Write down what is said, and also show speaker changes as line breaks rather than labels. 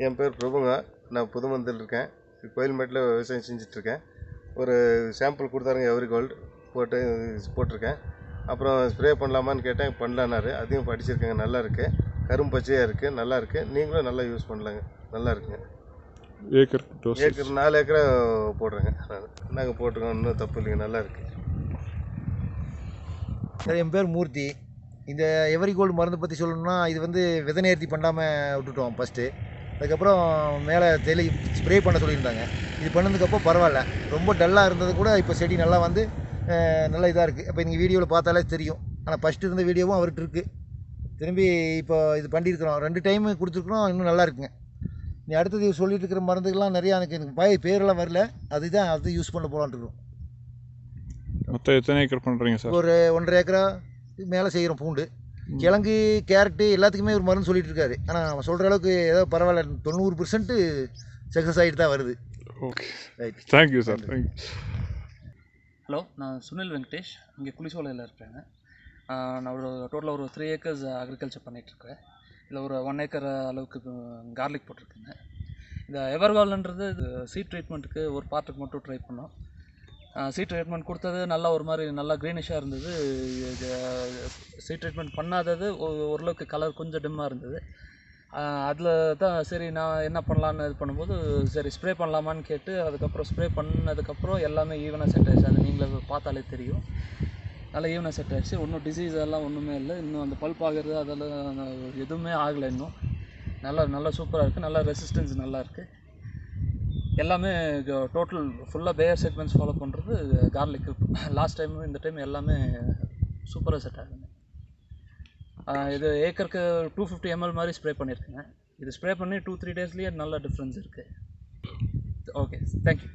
என் பேர் பிரபுங்க. நான் புதுமந்தில் இருக்கேன். கோயில்மேட்டில் விவசாயம் செஞ்சிட்ருக்கேன். ஒரு சாம்பிள் கொடுத்தாருங்க எவரி கோல்டு போட்டிருக்கேன். அப்புறம் ஸ்ப்ரே பண்ணலாமான்னு கேட்டேன், பண்ணலான்னாரு. அதையும் படிச்சிருக்கேங்க. நல்லா இருக்குது, கரும் பச்சையாக இருக்குது, நல்லா இருக்குது. நீங்களும் நல்லா யூஸ் பண்ணலாங்க, நல்லா இருக்குங்க. ஏக்கர் 4 ஏக்கரா போடுறேங்க. நாங்கள் போட்டிருக்கோம், இன்னும் தப்பு இல்லைங்க, நல்லா இருக்குது.
சார், என் பேர் மூர்த்தி. இந்த எவரி கோல்டு மருந்து பற்றி சொல்லணும்னா, இது வந்து விதை நேர்த்தி பண்ணாமல் விட்டுட்டோம் ஃபஸ்ட்டு. அதுக்கப்புறம் மேலே ஸ்ப்ரே பண்ண சொல்லியிருந்தாங்க. இது பண்ணதுக்கப்புறம் பரவாயில்ல, ரொம்ப டல்லாக இருந்தது கூட இப்போ செடி நல்லா வந்து நல்லா இதாக இருக்குது. அப்போ நீங்கள் வீடியோவில் பார்த்தாலே தெரியும். ஆனால் ஃபஸ்ட்டு இருந்த வீடியோவும் அவர்கிட்ட இருக்குது. திரும்பி இப்போ இது பண்ணியிருக்கிறோம், 2 டைமு கொடுத்துருக்குறோம். இன்னும் நல்லா இருக்குங்க. நீ அடுத்தது சொல்லிட்டு இருக்கிற மருந்துகள்லாம் நிறையா எனக்கு பேரெல்லாம் வரல. அதுதான் அது யூஸ் பண்ண போகலான்ட்டு இருக்கிறோம்.
மொத்தம் எத்தனை ஏக்கர் பண்ணுறீங்க சார்?
ஒரு 1.5 ஏக்கரா மேலே செய்கிறோம். பூண்டு, கிழங்கு, கேரட்டு எல்லாத்துக்குமே ஒரு மருந்து சொல்லிட்டு இருக்காரு. ஆனால் அவன் சொல்கிற அளவுக்கு ஏதோ பரவாயில்ல, 90% சக்ஸஸ் ஆகிட்டு தான் வருது.
Okay,
right,
thank you sir. Thank you.
Hello, நான் சுனில் வெங்கடேஷ், இங்கே குளிசோலையில் இருக்கிறேங்க. நான் டோட்டலாக ஒரு 3 ஏக்கர்ஸ் அக்ரிகல்ச்சர் பண்ணிகிட்ருக்கேன். இதில் ஒரு 1 ஏக்கர் அளவுக்கு கார்லிக் போட்டிருக்கேங்க. இந்த எவர்கால்ன்றது சீட் ட்ரீட்மெண்ட்டுக்கு ஒரு பார்ட்டுக்கு மட்டும் ட்ரை பண்ணோம். சீட் ட்ரீட்மெண்ட் கொடுத்தது நல்லா ஒரு மாதிரி நல்லா க்ரீனிஷாக இருந்தது. சீட் ட்ரீட்மெண்ட் பண்ணாதது ஓரளவுக்கு கலர் கொஞ்சம் டிம்மாக இருந்தது. அதில் தான் சரி நான் என்ன பண்ணலான்னு இது பண்ணும்போது, சரி ஸ்ப்ரே பண்ணலாமான்னு கேட்டு அதுக்கப்புறம் ஸ்ப்ரே பண்ணதுக்கப்புறம் எல்லாமே ஈவனாக செட் ஆகிடுச்சு. அது நீங்களே பார்த்தாலே தெரியும், நல்லா ஈவனாக செட் ஆகிடுச்சு. ஒன்றும் டிசீஸ் எல்லாம் ஒன்றுமே இல்லை. இன்னும் அந்த பல்ப் ஆகிறது அதெல்லாம் எதுவுமே ஆகலை. இன்னும் நல்லா சூப்பராக இருக்குது. நல்லா ரெசிஸ்டன்ஸ் நல்லா இருக்குது. எல்லாமே டோட்டல் ஃபுல்லாக பேயர் செக்மெண்ட்ஸ் ஃபாலோ பண்ணுறது கார்லிக்கு. லாஸ்ட் டைம் இந்த டைம் எல்லாமே சூப்பராக செட் ஆகுதுங்க. இது ஏக்கருக்கு 250 ml மாதிரி ஸ்ப்ரே பண்ணியிருக்கேங்க. இது ஸ்ப்ரே பண்ணி 2-3 டேஸ்லேயே நல்ல டிஃப்ரென்ஸ் இருக்குது. Okay, thank you.